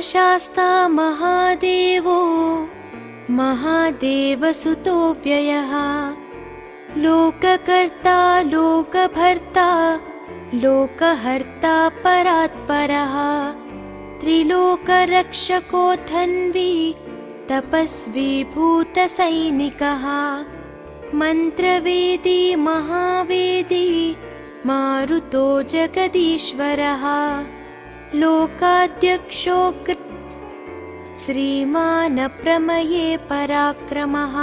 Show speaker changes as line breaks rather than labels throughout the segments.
महाशास्ता महादेवो महादेवसुतो व्ययः लोककर्ता लोकभर्ता लोकहर्ता परात्परः त्रिलोकरक्षको धन्वी तपस्वी भूतसैनिकः मन्त्रवेदी महावेदी मारुतो जगदीश्वरः लोकाध्यक्षो श्रीमानप्रमये पराक्रमः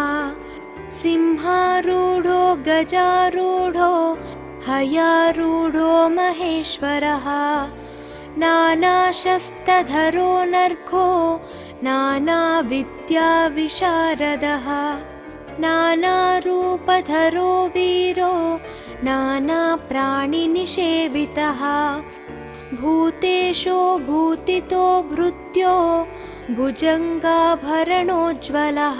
सिंहारूढो गजारूढो हयारूढो महेश्वरः नानाशस्त्रधरो नर्घो नानाविद्याविशारदः नानारूपधरो वीरो नानाप्राणिनिषेवितः भूतेशो भूतितो भृत्यो भुजङ्गाभरणोज्ज्वलः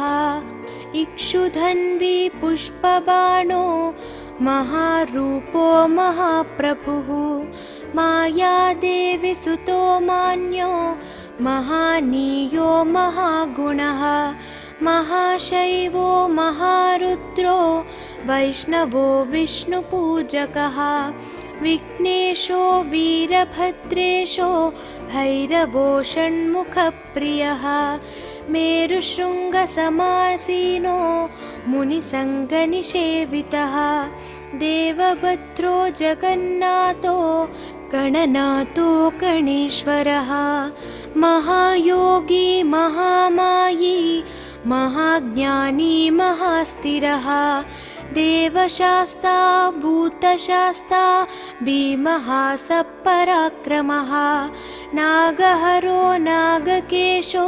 इक्षुधन्वी पुष्पबाणो महारूपो महाप्रभुः मायादेवी सुतो मान्यो महानीयो महागुणः महाशैवो महारुद्रो वैष्णवो विष्णुपूजकः विघ्नेशो वीरभद्रेशो भैरवो षण्मुखप्रियः मेरुशृङ्गसमासीनो मुनिसङ्गनिषेवितः देवभद्रो जगन्नाथो गणनाथो गणेश्वरः महायोगी महामायी महाज्ञानी महास्थिरः देवशास्ता भूतशास्ता भीमः सपराक्रमः नागहरो नागकेशो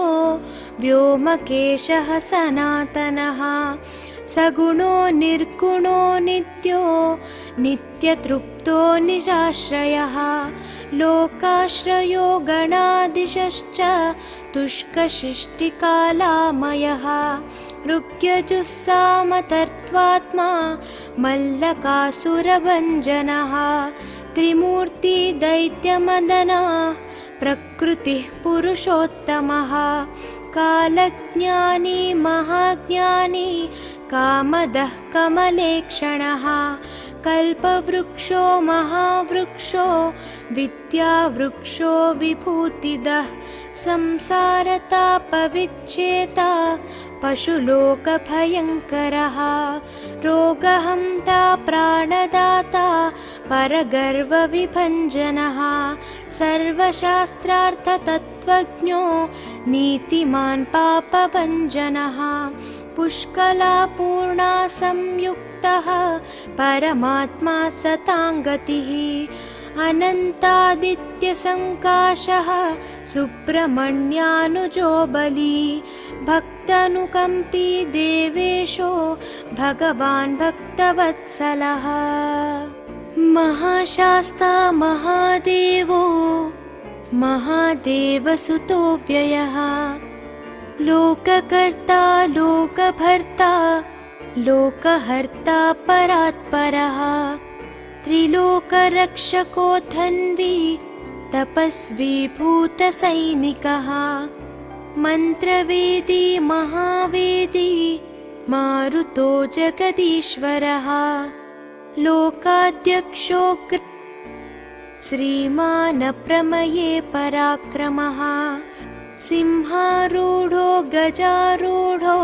व्योमकेशः सनातनः सगुणो निर्गुणो नित्यो नित्यतृप्तो निराश्रयः लोकाश्रयो गणाधीशश्च तुष्कशिष्टिकालामयः ऋग्यजुस्सामतर्त्वात्मा मल्लकासुरभञ्जनः त्रिमूर्ति दैत्यमदनः प्रकृतिः पुरुषोत्तमः कालज्ञानी महाज्ञानी कामदः कमलेक्षणः कल्पवृक्षो महावृक्षो विद्यावृक्षो विभूतिदः संसारतापविच्छेता पशुलोकभयङ्करः रोगहन्ता प्राणदाता परगर्वविभञ्जनः सर्वशास्त्रार्थतत्त्वज्ञो नीतिमान् पापभञ्जनः पुष्कलापूर्णा संयुक्तः परमात्मा सताङ्गतिः अनन्तादित्यसङ्काशः सुब्रह्मण्यानुजो बली भक्तानुकम्पी देवेशो भगवान् भक्तवत्सलः महाशास्ता महादेवो महादेवसुतो व्ययः लोककर्ता लोकभर्ता लोकहर्ता परात्परः त्रिलोकरक्षको धन्वी तपस्वी भूतसैनिकः मन्त्रवेदी महावेदी मारुतो जगदीश्वरः लोकाध्यक्षो श्रीमानप्रमये पराक्रमः सिंहारूढो गजारूढो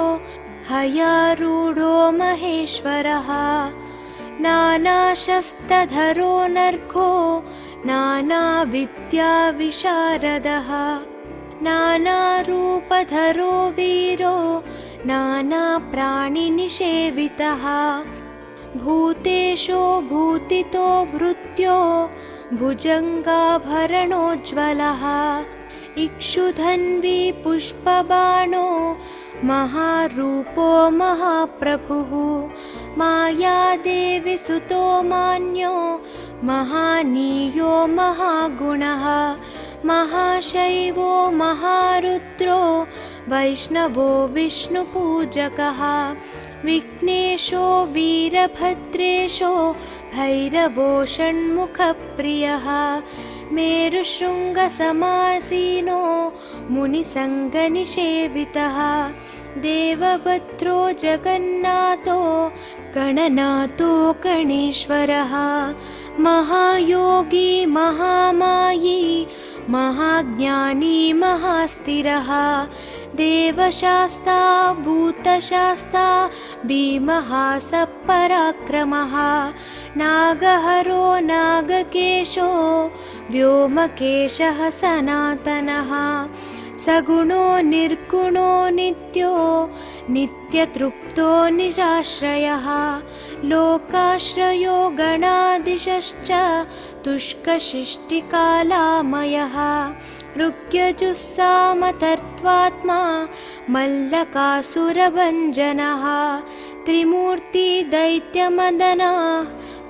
हयारूढो महेश्वरः नानाशस्त्रधरो नर्घो नानाविद्याविशारदः नानारूपधरो वीरो नानाप्राणिनिषेवितः भूतेशो भूतितो भृत्यो भुजङ्गाभरणोज्ज्वलः इक्षुधन्वी पुष्पबाणो महारूपो महाप्रभुः मायादेवी सुतो मान्यो महानीयो महागुणः महाशैवो महारुद्रो वैष्णवो विष्णुपूजकः विघ्नेशो वीरभद्रेशो भैरवो षण्मुखप्रियः मेरुशृङ्गसमासीनो मुनिसङ्गनिषेवितः देवभद्रो जगन्नाथो गणनाथो गणेश्वरः महायोगी महामायी महाज्ञानी महास्थिरः देवशास्ता भूतशास्ता भीमः सपराक्रमः नागहरो नागकेशो व्योमकेशः सनातनः सगुणो निर्गुणो नित्यो नित्यतृप्तो निराश्रयः लोकाश्रयो गणाधीशश्च तुष्कशिष्टिकालामयः ऋग्यजुस्सामतर्त्वात्मा मल्लकासुरभञ्जनः त्रिमूर्तिदैत्यमदनः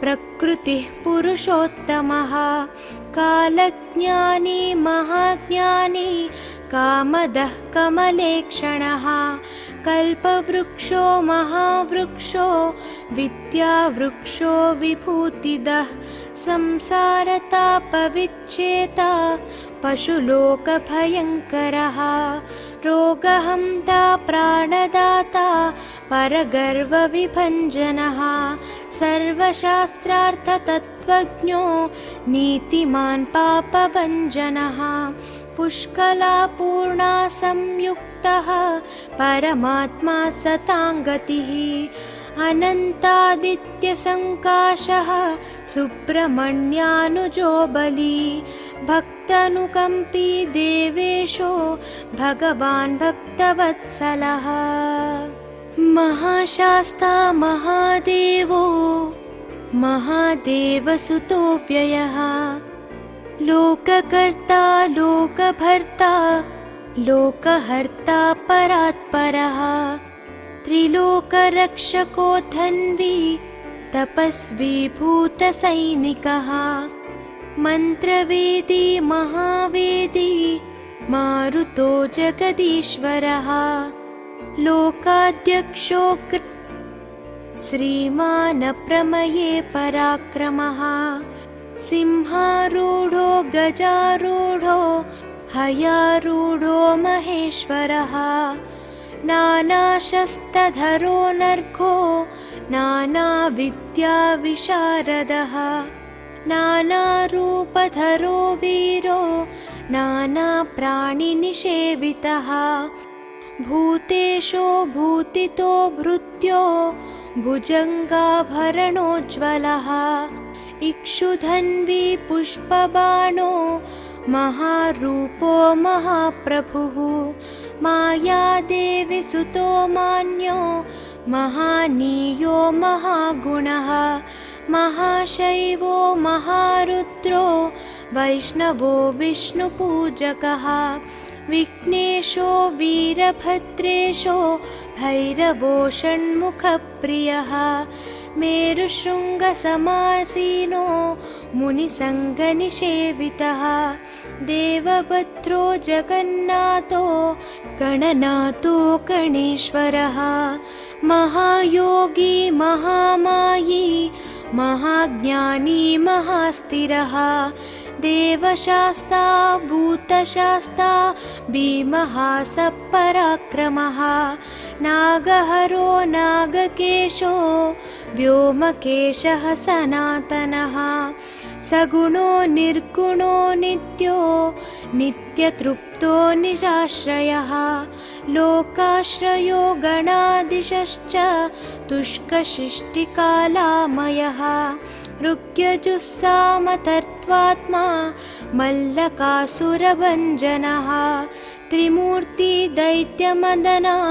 प्रकृतिः पुरुषोत्तमः कालज्ञानी महाज्ञानी कामदः कमलेक्षणः कल्पवृक्षो महावृक्षो विद्यावृक्षो विभूतिदः संसारतापविच्छेता पशुलोकभयङ्करः रोगहन्ता प्राणदाता परगर्वविभञ्जनः सर्वशास्त्रार्थतत्त्वज्ञो नीतिमान् पापभञ्जनः पुष्कलापूर्णा संयुक्तः परमात्मा सताङ्गतिः अनन्तादित्यसङ्काशः सुब्रह्मण्यानुजो बली भक्तानुकम्पी देवेशो भगवान् भक्तवत्सलः महाशास्ता महादेवो महादेवसुतो व्ययः लोककर्ता लोकभर्ता लोकहर्ता परात्परः त्रिलोकरक्षको धन्वी तपस्वी भूतसैनिकः मन्त्रवेदी महावेदी मारुतो जगदीश्वरः लोकाध्यक्षो श्रीमान् प्रमये पराक्रमः सिंहारूढो गजारूढो हयारूढो महेश्वरः नानाशस्त्रधरो नर्घो नानाविद्याविशारदः नानारूपधरो वीरो नानाप्राणिनिषेवितः भूतेशो भूतितो भृत्यो भुजङ्गाभरणोज्ज्वलः इक्षुधन्वी पुष्पबाणो महारूपो महाप्रभुः मायादेवी सुतो मान्यो महानीयो महागुणः महाशैवो महारुद्रो वैष्णवो विष्णुपूजकः विघ्नेशो वीरभद्रेशो भैरवो षण्मुखप्रियः मेरुशृङ्गसमासीनो मुनिसङ्गनिषेवितः देवभद्रो जगन्नाथो गणनाथो गणेश्वरः महायोगी महामायी महाज्ञानी महास्थिरः देवशास्ता भूतशास्ता भीमः सपराक्रमः नागहरो नागकेशो व्योमकेशः सनातनः सगुणो निर्गुणो नित्यो नित्यतृप्तो निराश्रयः लोकाश्रयो गणाधीशश्च तुष्कशिष्टिकालामयः ऋग्यजुस्सामतर्त्वात्मा मल्लकासुरभञ्जनः त्रिमूर्तिदैत्यमदनः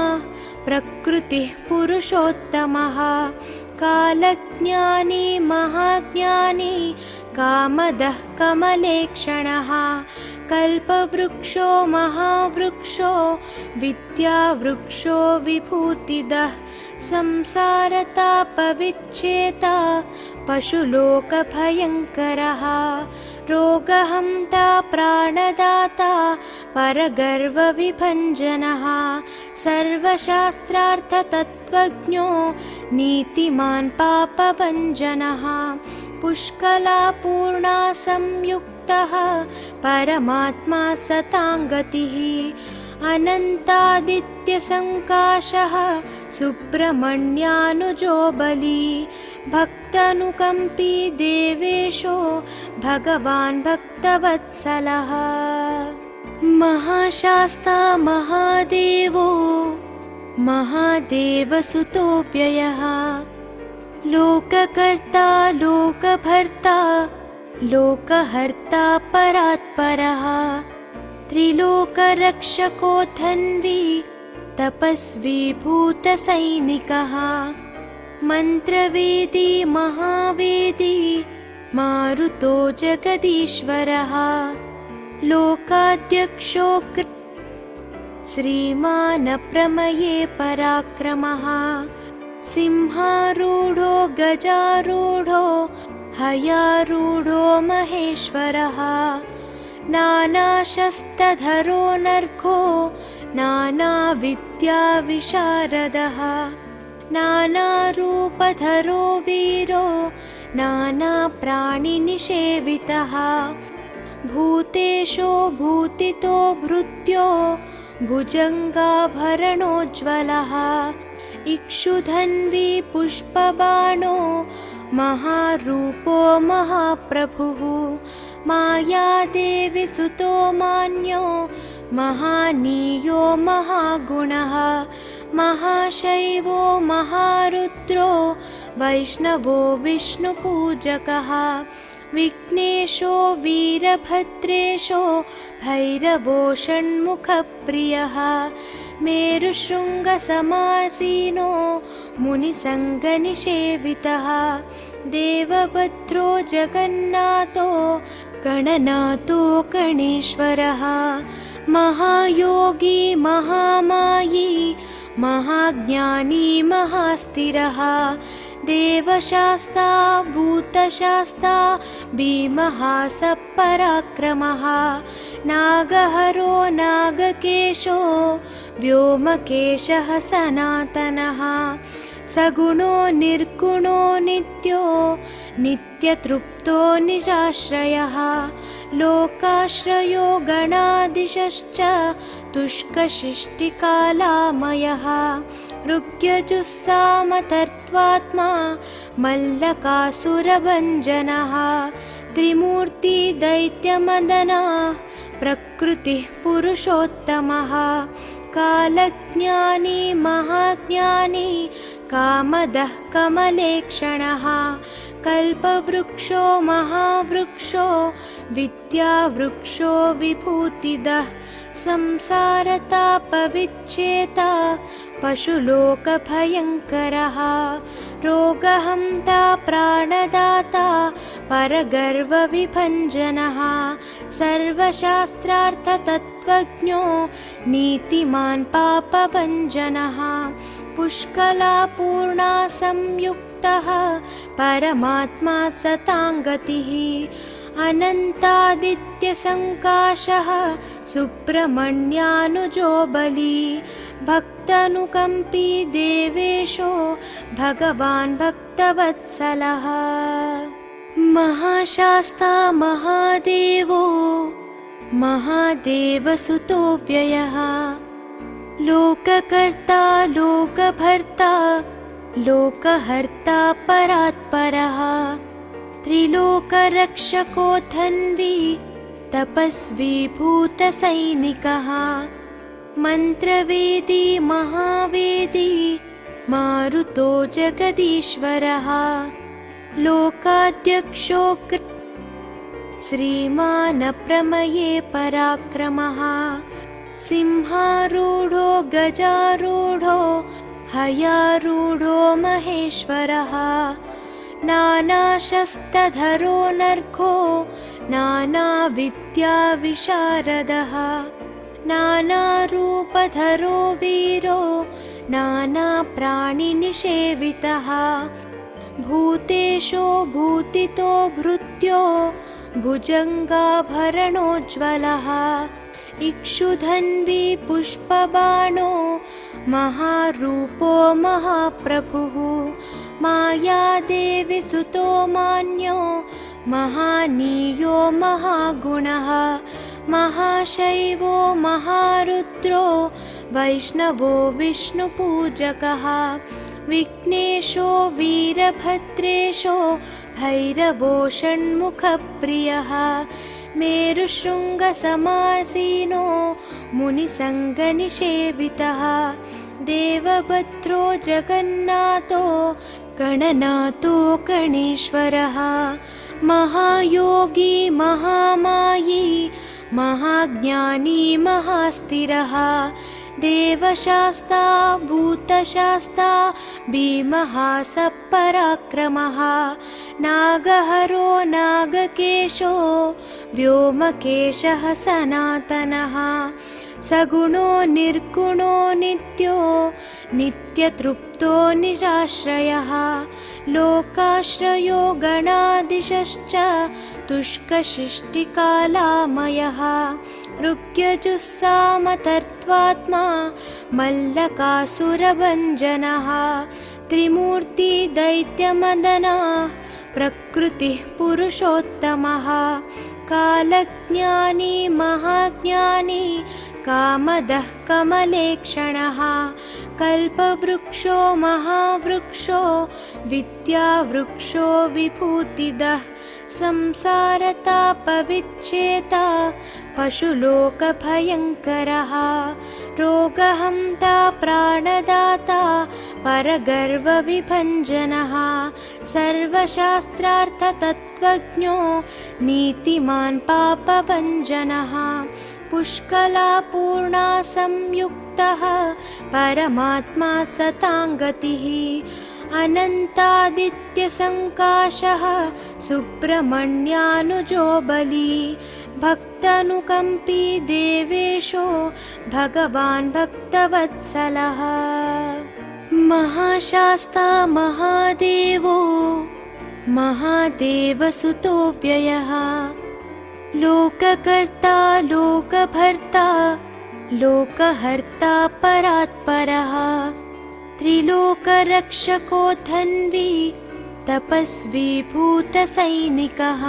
प्रकृतिः पुरुषोत्तमः कालज्ञानी महाज्ञानी कामदः कमलेक्षणः कल्पवृक्षो महावृक्षो विद्यावृक्षो विभूतिदः संसारतापविच्छेता पशुलोकभयङ्करः रोगहन्ता प्राणदाता परगर्वविभञ्जनः सर्वशास्त्रार्थतत्त्वज्ञो नीतिमान् पापभञ्जनः पुष्कलापूर्णा संयुक्तः परमात्मा सताङ्गतिः अनन्तादित्यसङ्काशः सुब्रह्मण्यानुजो बली भक्तानुकम्पी देवेशो भगवान् भक्तवत्सलः महाशास्ता महादेवो महादेवसुतो व्ययः लोककर्ता लोकभर्ता लोकहर्ता परात्परः त्रिलोकरक्षको धन्वी तपस्वी भूतसैनिकः मन्त्रवेदी महावेदी मारुतो जगदीश्वरः लोकाध्यक्षो श्रीमान् प्रमये पराक्रमः सिंहारूढो गजारूढो हयारूढो महेश्वरः नानाशस्त्रधरो नर्घो नानाविद्याविशारदः नानारूपधरो वीरो नानाप्राणिनिषेवितः भूतेशो भूतितो भृत्यो भुजङ्गाभरणोज्ज्वलः इक्षुधन्वी पुष्पबाणो महारूपो महाप्रभुः मायादेवी सुतो मान्यो महानीयो महागुणः महाशैवो महारुद्रो वैष्णवो विष्णुपूजकः विघ्नेशो वीरभद्रेशो भैरवो षण्मुखप्रियः मेरुशृङ्गसमासीनो मुनिसङ्गनिषेवितः देवभद्रो जगन्नाथो गणनाथो गणेश्वरः महायोगी महामायी महाज्ञानी महास्थिरः देवशास्ता भूतशास्ता भीमः सपराक्रमः नागहरो नागकेशो व्योमकेशः सनातनः सगुणो निर्गुणो नित्यो नित्यतृप्तो निराश्रयः लोकाश्रयो गणाधीशश्च तुष्कशिष्टिकालामयः ऋग्यजुस्सामतर्त्वात्मा मल्लकासुरभञ्जनः त्रिमूर्ति दैत्यमदनः प्रकृतिः पुरुषोत्तमः कालज्ञानी महाज्ञानी कामदः कमलेक्षणः कल्पवृक्षो महावृक्षो विद्यावृक्षो विभूतिदः संसारतापविच्छेता पशुलोकभयङ्करः रोगहन्ता प्राणदाता परगर्वविभञ्जनः सर्वशास्त्रार्थतत्त्वज्ञो नीतिमान् पापभञ्जनः पुष्कलापूर्णा संयुक्तः परमात्मा सताङ्गतिः अनन्तादित्यसङ्काशः सुब्रह्मण्यानुजो बली भक्तानुकम्पी देवेशो भगवान् भक्तवत्सलः महाशास्ता महादेवो महादेवसुतो व्ययः लोककर्ता लोकभर्ता लोकहर्ता परात्परः त्रिलोकरक्षको धन्वी तपस्वी भूतसैनिकः मन्त्रवेदी महावेदी मारुतो जगदीश्वरः लोकाध्यक्षो श्रीमान् प्रमये पराक्रमः सिंहारूढो गजारूढो हयारूढो महेश्वरः नानाशस्त्रधरो नर्घो नानाविद्याविशारदः नानारूपधरो वीरो नानाप्राणिनिषेवितः भूतेशो भूतितो भृत्यो भुजङ्गाभरणोज्ज्वलः इक्षुधन्वी पुष्पबाणो महारूपो महाप्रभुः मायादेवी सुतो मान्यो महानीयो महागुणः महाशैवो महारुद्रो वैष्णवो विष्णुपूजकः विघ्नेशो वीरभद्रेशो भैरवो षण्मुखप्रियः मेरुशृङ्गसमासीनो मुनिसङ्गनिषेवितः देवभद्रो जगन्नाथो गणनाथो गणेश्वरः महायोगी महामायी महाज्ञानी महास्थिरः देवशास्ता भूतशास्ता भीमः सपराक्रमः नागहरो नागकेशो व्योमकेशः सनातनः सगुणो निर्गुणो नित्यो नित्यतृप्तो निराश्रयः लोकाश्रयो गणाधीशश्च तुष्कशिष्टिकालामयः ऋग्यजुस्सामतर्त्वात्मा मल्लकासुरभञ्जनः त्रिमूर्ति दैत्यमदनः प्रकृतिः पुरुषोत्तमः कालज्ञानी महाज्ञानी कामदः कमलेक्षणः कल्पवृक्षो महावृक्षो विद्यावृक्षो विभूतिदः संसारतापविच्छेता पशुलोकभयङ्करः रोगहन्ता प्राणदाता परगर्वविभञ्जनः सर्वशास्त्रार्थतत्त्वज्ञो नीतिमान् पापभञ्जनः पुष्कलापूर्णा संयुक्तः परमात्मा सताङ्गतिः अनन्तादित्यसङ्काशः सुब्रह्मण्यानुजो बली भक्तानुकम्पी देवेशो भगवान् भक्तवत्सलः महाशास्ता महादेवो महादेवसुतो व्ययः लोककर्ता लोकभर्ता लोकहर्ता परात्परः त्रिलोकरक्षको धन्वी तपस्वी भूतसैनिकः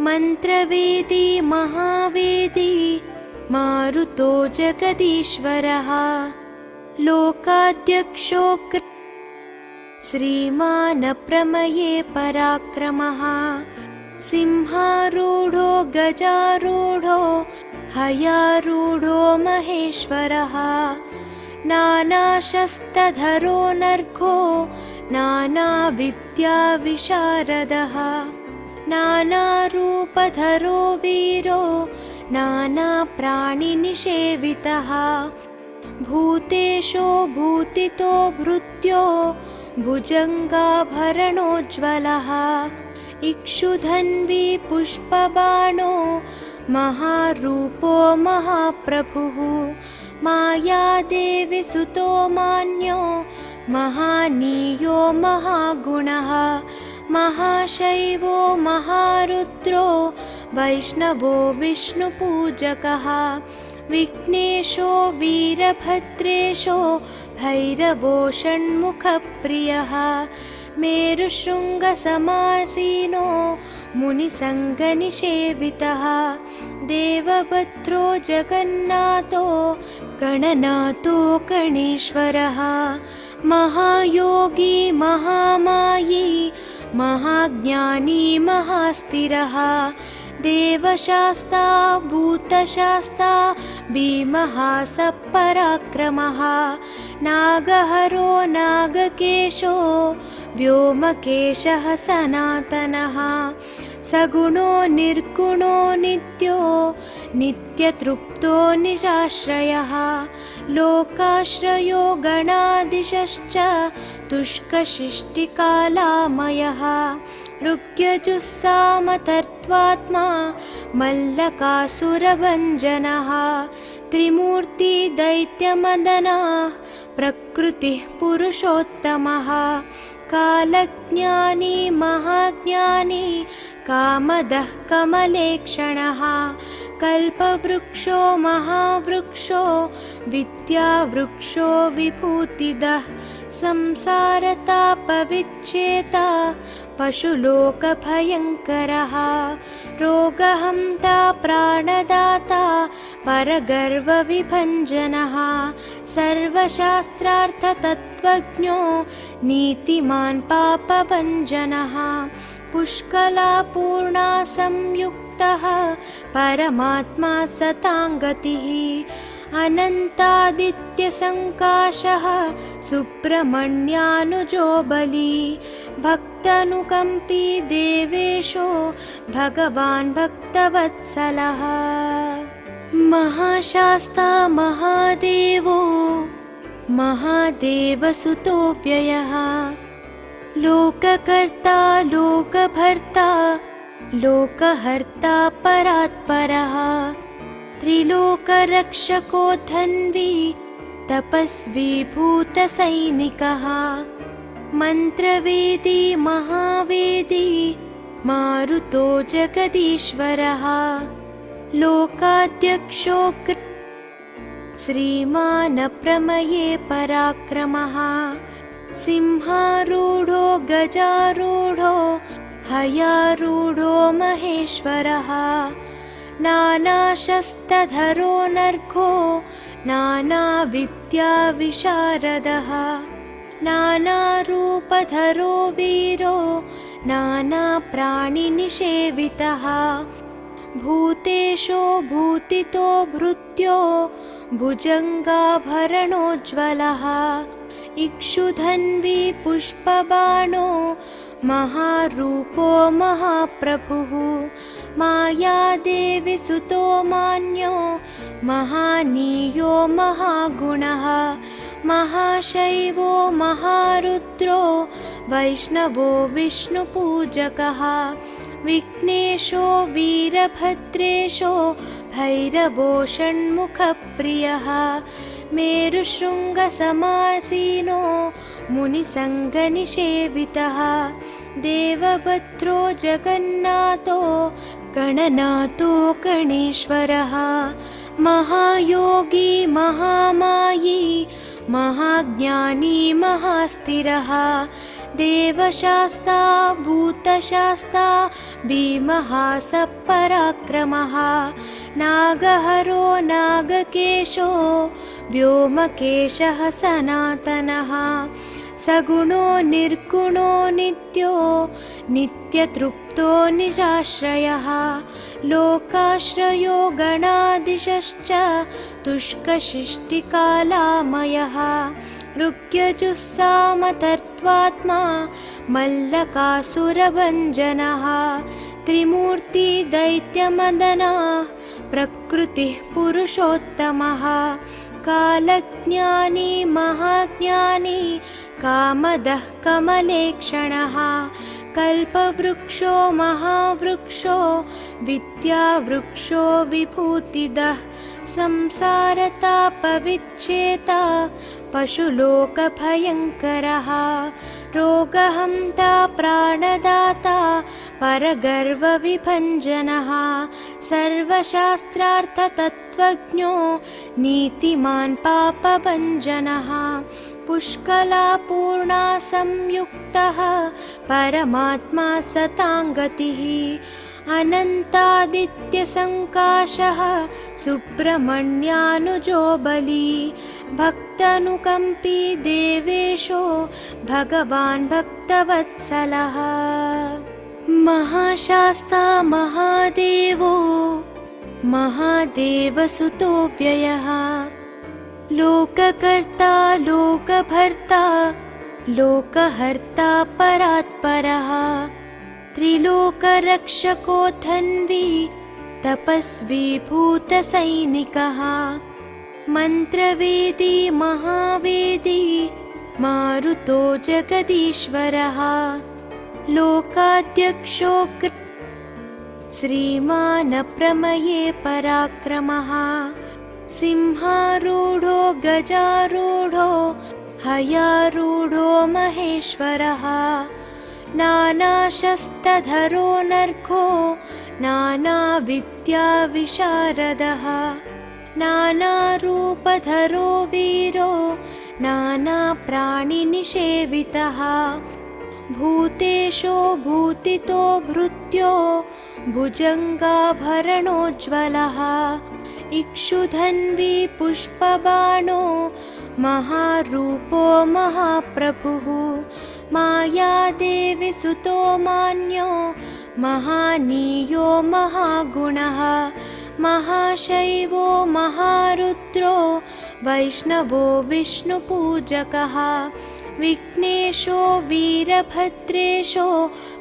मन्त्रवेदी महावेदी मारुतो जगदीश्वरः लोकाध्यक्षो श्रीमान् प्रमये पराक्रमः सिंहारूढो गजारूढो हयारूढो महेश्वरः नानाशस्त्रधरो नर्घो नानाविद्याविशारदः नानारूपधरो वीरो नानाप्राणिनिषेवितः भूतेशो भूतितो भृत्यो भुजङ्गाभरणोज्ज्वलः इक्षुधन्वी पुष्पबाणो महारूपो महाप्रभुः मायादेवी सुतो मान्यो महानीयो महागुणः महाशैवो महारुद्रो वैष्णवो विष्णुपूजकः विघ्नेशो वीरभद्रेशो भैरवो षण्मुखप्रियः मेरुशृङ्गसमासीनो मुनिसङ्गनिषेवितः देवभद्रो जगन्नाथो गणनाथो गणेश्वरः महायोगी महामायी महाज्ञानी महास्थिरः देवशास्ता भूतशास्ता भीमः सपराक्रमः नागहरो नागकेशो व्योमकेशः सनातनः सगुणो निर्गुणो नित्यो नित्यतृप्तो निराश्रयः लोकाश्रयो गणाधीशश्च तुष्कशिष्टिकालामयः ऋग्यजुस्सामतर्त्वात्मा मल्लकासुरभञ्जनः त्रिमूर्ति दैत्यमदनः प्रकृतिः पुरुषोत्तमः कालज्ञानी महाज्ञानी कामदः कमलेक्षणः कल्पवृक्षो महावृक्षो विद्यावृक्षो विभूतिदः संसारतापविच्छेता पशुलोकभयङ्करः रोगहन्ता प्राणदाता परगर्वविभञ्जनः सर्वशास्त्रार्थतत्त्वज्ञो नीतिमान् पापभञ्जनः पुष्कलापूर्णा संयुक्तः परमात्मा सताङ्गतिः अनन्तादित्यसङ्काशः सुब्रह्मण्यानुजो बली भक्तानुकम्पी देवेशो भगवान् भक्तवत्सलः महाशास्ता महादेवो महादेवसुतो व्ययः लोककर्ता लोकभर्ता लोकहर्ता परात्परः त्रिलोकरक्षको धन्वी तपस्वी भूतसैनिकः मन्त्रवेदी महावेदी मारुतो जगदीश्वरः लोकाध्यक्षो श्रीमान् प्रमये पराक्रमः सिंहारूढो गजारूढो हयारूढो महेश्वरः नानाशस्त्रधरो नर्घो नानाविद्याविशारदः नानारूपधरो वीरो नानाप्राणिनिषेवितः भूतेशो भूतितो भृत्यो भुजङ्गाभरणोज्ज्वलः इक्षुधन्वी पुष्पबाणो महारूपो महाप्रभुः मायादेवी सुतो मान्यो महानीयो महागुणः महाशैवो महारुद्रो वैष्णवो विष्णुपूजकः विघ्नेशो वीरभद्रेशो भैरवो षण्मुखप्रियः मेरुशृङ्गसमासीनो मुनिसङ्गनिषेवितः देवभद्रो जगन्नाथो गणनाथो गणेश्वरः महायोगी महामायी महाज्ञानी महास्थिरः देवशास्ता भूतशास्ता भीमः सपराक्रमः नागहरो नागकेशो व्योमकेशः सनातनः सगुणो निर्गुणो नित्यो नित्यतृप्तो निराश्रयः लोकाश्रयो गणाधीशश्च तुष्कशिष्टिकालामयः ऋग्यजुस्सामतर्त्वात्मा मल्लकासुरभञ्जनः त्रिमूर्ति दैत्यमदनः प्रकृतिः पुरुषोत्तमः कालज्ञानी महाज्ञानी कामदः कमलेक्षणः कल्पवृक्षो महावृक्षो विद्यावृक्षो विभूतिदः संसारतापविच्छेता पशुलोकभयङ्करः रोगहन्ता प्राणदाता परगर्वविभञ्जनः सर्वशास्त्रार्थतत्त्वज्ञो नीतिमान् पापभञ्जनः पुष्कलापूर्णा संयुक्तः परमात्मा सताङ्गतिः अनन्तादित्यसङ्काशः सुब्रह्मण्यानुजो बली भक्तानुकम्पी देवेशो भगवान् भक्तवत्सलः महाशास्ता महादेवो महादेवसुतो व्ययः लोककर्ता लोकभर्ता लोकहर्ता परात्परः त्रिलोकरक्षको धन्वी तपस्वी भूतसैनिकः मन्त्रवेदी महावेदी मारुतो जगदीश्वरः लोकाध्यक्षो श्रीमान् प्रमये पराक्रमः सिंहारूढो गजारूढो हयारूढो महेश्वरः नानाशस्त्रधरो नर्घो नानाविद्याविशारदः नानारूपधरो वीरो नानाप्राणिनिषेवितः भूतेशो भूतितो भृत्यो भुजङ्गाभरणोज्ज्वलः इक्षुधन्वी पुष्पबाणो महारूपो महाप्रभुः मायादेवी सुतो मान्यो महानीयो महागुणः महाशैवो महारुद्रो वैष्णवो विष्णुपूजकः विघ्नेशो वीरभद्रेशो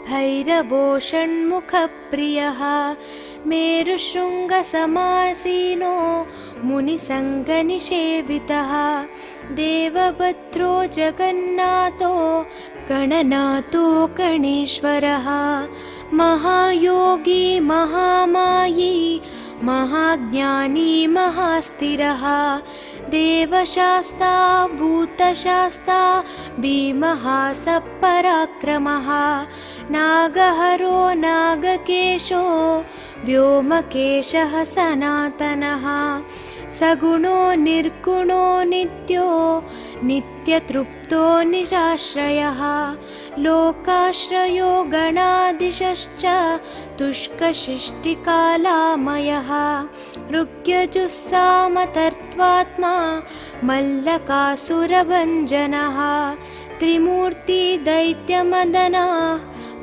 भैरवो षण्मुखप्रियः मेरुशृङ्गसमासीनो मुनिसङ्गनिषेवितः देवभद्रो जगन्नाथो गणनाथो गणेश्वरः महायोगी महामायी महाज्ञानी महास्थिरः देवशास्ता भूतशास्ता भीमः सपराक्रमः नागहरो नागकेशो व्योमकेशः सनातनः सगुणो निर्गुणो नित्यो नित्यतृप्तो निराश्रयः लोकाश्रयो गणाधीशश्च तुष्कशिष्टिकालामयः ऋग्यजुस्सामतर्त्वात्मा मल्लकासुरभञ्जनः त्रिमूर्ति दैत्यमदनः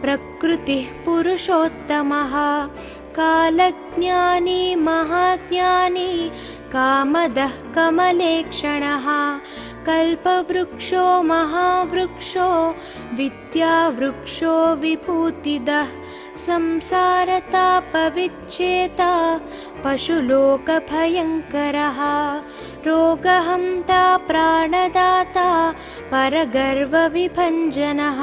प्रकृतिः पुरुषोत्तमः कालज्ञानी महाज्ञानी कामदः कमलेक्षणः कल्पवृक्षो महावृक्षो विद्यावृक्षो विभूतिदः संसारतापविच्छेता पशुलोकभयङ्करः रोगहन्ता प्राणदाता परगर्वविभञ्जनः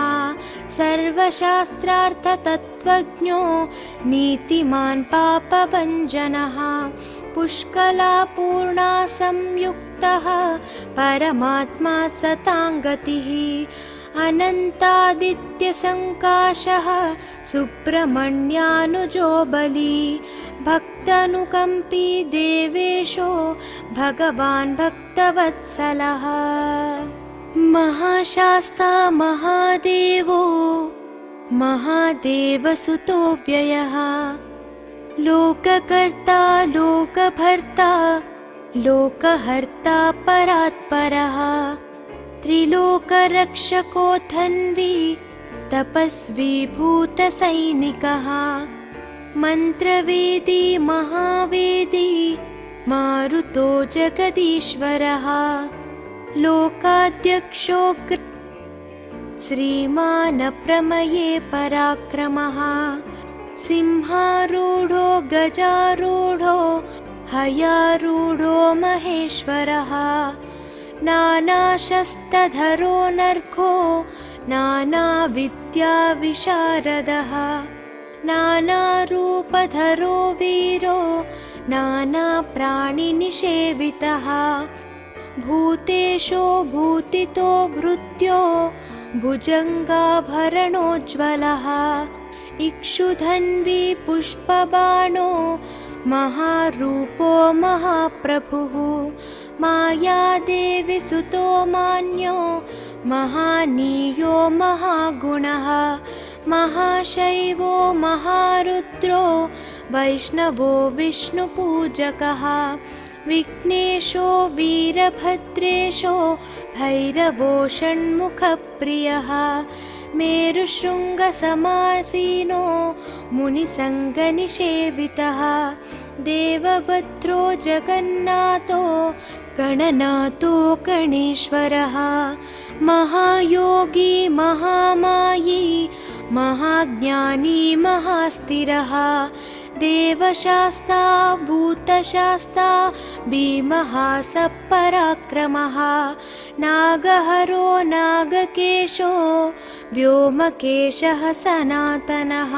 सर्वशास्त्रार्थतत्त्वज्ञो नीतिमान् पापभञ्जनः पुष्कलापूर्णा संयुक्तः परमात्मा सताङ्गतिः अनन्तादित्यसङ्काशः सुब्रह्मण्यानुजो बली भक्तानुकम्पी देवेशो भगवान् भक्तवत्सलः महाशास्ता महादेवो महादेवसुतो व्ययः लोककर्ता लोकभर्ता लोकहर्ता परात्परः त्रिलोकरक्षको धन्वी तपस्वी भूतसैनिकः मन्त्रवेदी महावेदी मारुतो जगदीश्वरः लोकाध्यक्षो श्रीमानप्रमये पराक्रमः सिंहारूढो गजारूढो हयारूढो महेश्वरः नानाशस्त्रधरो नर्घो नानाविद्याविशारदः नानारूपधरो वीरो नानाप्राणिनिषेवितः भूतेशो भूतितो भृत्यो भुजङ्गाभरणोज्ज्वलः इक्षुधन्वी पुष्पबाणो महारूपो महाप्रभुः मायादेवी सुतो मान्यो महानीयो महागुणः महाशैवो महारुद्रो वैष्णवो विष्णुपूजकः विघ्नेशो वीरभद्रेशो भैरवो षण्मुखप्रियः मेरुशृङ्गसमासीनो मुनिसङ्गनिषेवितः देवभद्रो जगन्नाथो गणनाथो गणेश्वरः महायोगी महामायी महाज्ञानी महास्थिरः देवशास्ता भूतशास्ता भीमः सपराक्रमः नागहरो नागकेशो व्योमकेशः सनातनः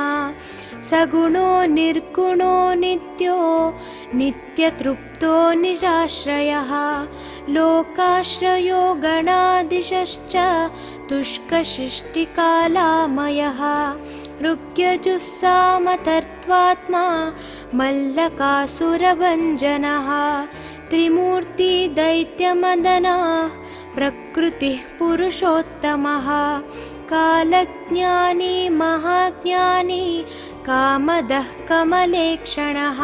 सगुणो निर्गुणो नित्यो नित्यतृप्तो निराश्रयः लोकाश्रयो गणाधीशश्च तुष्कशिष्टिकालामयः ऋग्यजुस्सामतर्त्वात्मा मल्लकासुरभञ्जनः त्रिमूर्ति दैत्यमदनः प्रकृतिः पुरुषोत्तमः कालज्ञानी महाज्ञानी कामदः कमलेक्षणः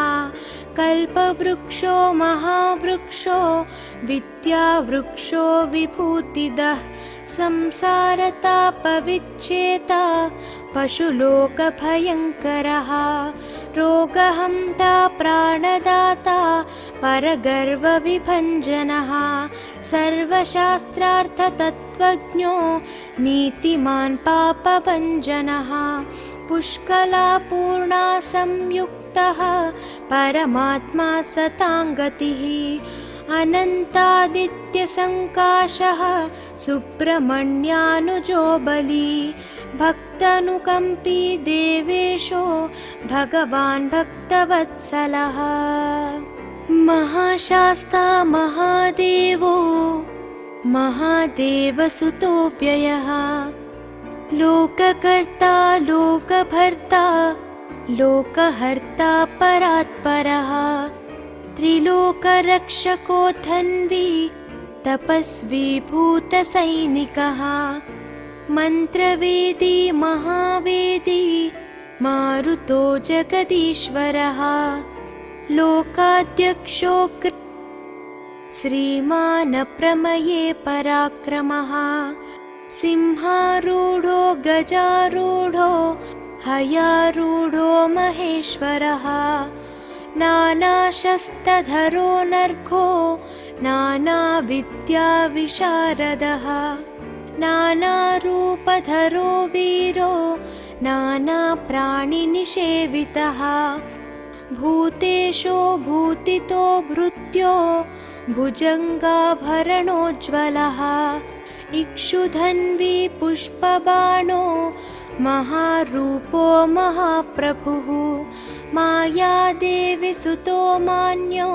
कल्पवृक्षो महावृक्षो विद्यावृक्षो विभूतिदः संसारतापविच्छेता पशुलोकभयङ्करः रोगहन्ता प्राणदाता परगर्वविभञ्जनः सर्वशास्त्रार्थतत्त्वज्ञो नीतिमान् पापभञ्जनः पुष्कलापूर्णा संयुक्तः परमात्मा सताङ्गतिः अनन्तादित्यसङ्काशः सुब्रह्मण्यानुजो बली भक्तानुकम्पी देवेशो भगवान् भक्तवत्सलः महाशास्ता महादेवो महादेवसुतो व्ययः लोककर्ता लोकभर्ता लोकहर्ता परात्परः त्रिलोकरक्षको धन्वी तपस्वी भूतसैनिकः मन्त्रवेदी महावेदी मारुतो जगदीश्वरः लोकाध्यक्षो श्रीमान् प्रमये पराक्रमः सिंहारूढो गजारूढो हयारूढो महेश्वरः नानाशस्त्रधरो नर्घो नानाविद्याविशारदः नानारूपधरो वीरो नानाप्राणिनिषेवितः भूतेशो भूतितो भृत्यो भुजङ्गाभरणोज्ज्वलः इक्षुधन्वी पुष्पबाणो महारूपो महाप्रभुः मायादेवी सुतो मान्यो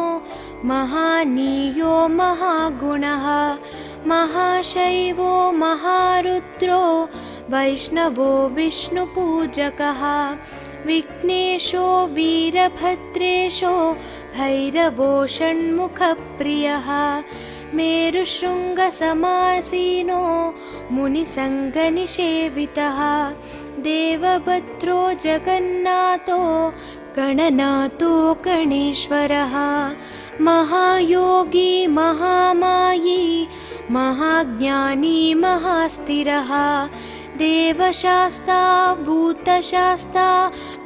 महानीयो महागुणः महाशैवो महारुद्रो वैष्णवो विष्णुपूजकः विघ्नेशो वीरभद्रेशो भैरवो षण्मुखप्रियः मेरुशृङ्गसमासीनो मुनिसङ्गनिषेवितः देवभद्रो जगन्नाथो गणनाथो गणेश्वरः महायोगी महामायी महाज्ञानी महास्थिरः देवशास्ता भूतशास्ता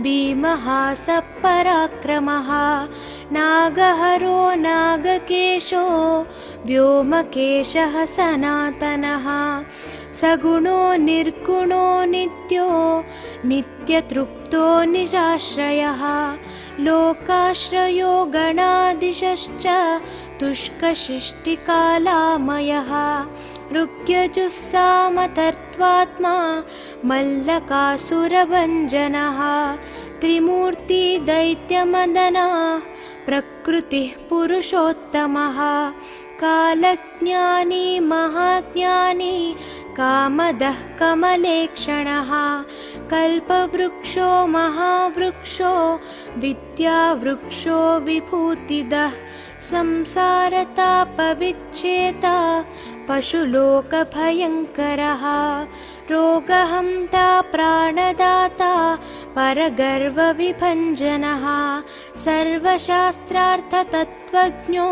भीमः सपराक्रमः नागहरो नागकेशो व्योमकेशः सनातनः सगुणो निर्गुणो नित्यो नित्यतृप्तो निराश्रयः लोकाश्रयो गणाधीशश्च तुष्कशिष्टिकालामयः ऋग्यजुस्सामतर्त्वात्मा मल्लकासुरभञ्जनः त्रिमूर्ति दैत्यमदनः प्रकृतिः पुरुषोत्तमः कालज्ञानी महाज्ञानी कामदः कमलेक्षणः कल्पवृक्षो महावृक्षो विद्यावृक्षो विभूतिदः संसारतापविच्छेता पशुलोकभयङ्करः रोगहन्ता प्राणदाता परगर्वविभञ्जनः सर्वशास्त्रार्थतत्त्वज्ञो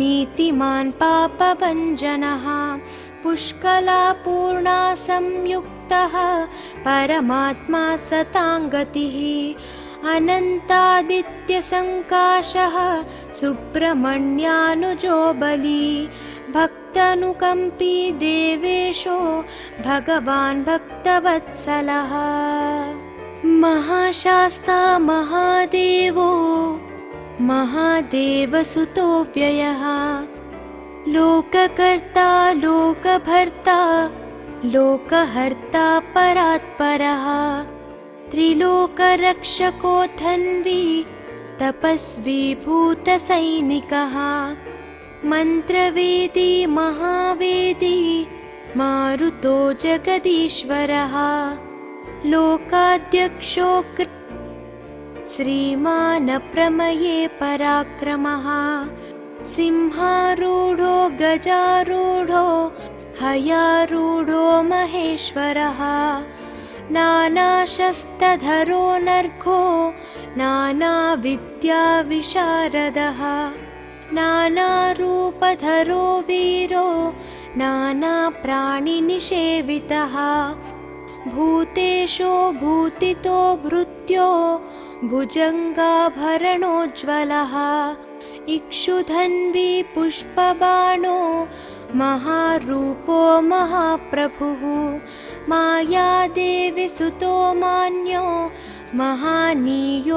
नीतिमान् पापभञ्जनः पुष्कलापूर्णा संयुक्तः परमात्मा सताङ्गतिः अनन्तादित्यसङ्काशः सुब्रह्मण्यानुजो बली भक्तानुकम्पी देवेशो भगवान् भक्तवत्सलः महाशास्ता महादेवो महादेवसुतो व्ययः लोककर्ता लोकभर्ता लोकहर्ता परात्परः त्रिलोकरक्षको धन्वी तपस्वी भूतसैनिकः मन्त्रवेदी महावेदी मारुतो जगदीश्वरः लोकाध्यक्षो श्रीमान् प्रमये पराक्रमः सिंहारूढो गजारूढो हयारूढो महेश्वरः नानाशस्त्रधरो नर्घो नानाविद्याविशारदः नानारूपधरो वीरो नानाप्राणिनिषेवितः भूतेशो भूतितो भृत्यो भुजङ्गाभरणोज्ज्वलः इक्षुधन्वी पुष्पबाणो महारूपो महाप्रभुः मायादेवी सुतो मान्यो महानीयो